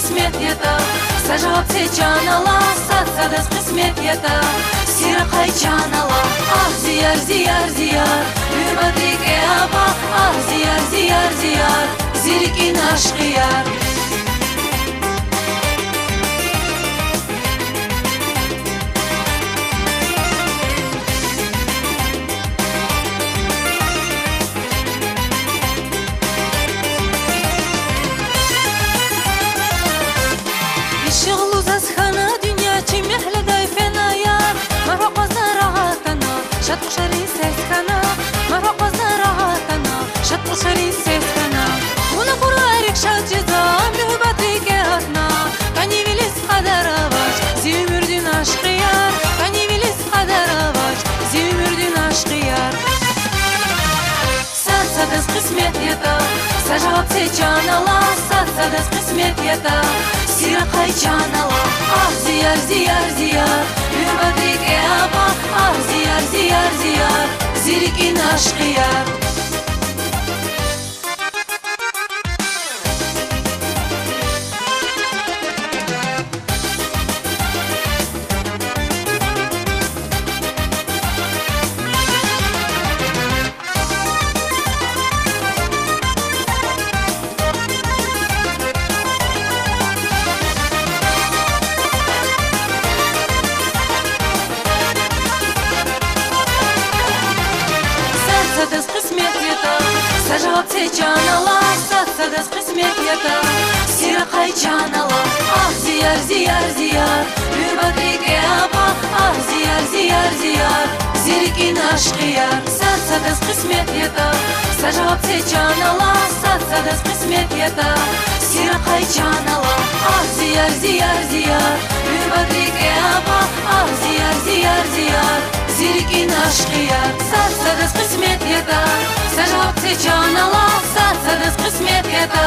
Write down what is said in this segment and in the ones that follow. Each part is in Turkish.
qismet yeta Sajab se canala Satsadas qismet yeta Siraqay canala Ah ziyar ziyar ziyar Hürmetrike apa Ah ziyar ziyar ziyar Zirikin aşkı yar شغل وزخنا دنيا شي محلى دايفنا يا ما فقزنا راحتنا شط شري سيسكنا ما فقزنا راحتنا شط شري سيسكنا ونقول عليك شات جزا مهبتك هاتنا كاني بلس قدر باش زي مردين عشقيار كاني بلس قدر باش زي مردين عشقيار سادس قسمت يتا سجاب سيجان الله سادس قسمت يتا Siraqay canala Ah ziyar ziyar ziyar Hürmetrike apa Ah ziyar ziyar ziyar Zirikin aşkı yar Satsadas qismet yeta Sajab se canala Satsadas qismet yeta Siraqay canala Ah ziyar ziyar ziyar Hürmetrike apa Ah ziyar ziyar ziyar Zirikin aşkı yar Satsadas qismet yeta Sajab se canala Satsadas qismet yeta Siraqay canala Ah ziyar ziyar ziyar Hürmetrike apa Ah ziyar ziyar ziyar Zirikin aşkı yar Satsadas qismet yeta Sajab se canala Satsadas qismet yeta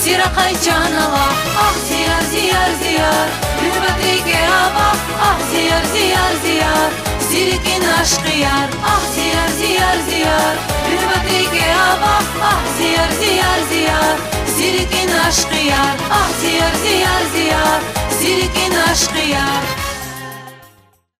Siraqay canala Ah ziyar ziyar ziyar Hürmetrike apa Ah ziyar ziyar ziyar Zirikin aşkı yar Ah ziyar ziyar ziyar Hürmetrike apa Ah ziyar ziyar ziyar Zirikin aşkı yar Ah ziyar ziyar ziyar Zirikin aşkı yar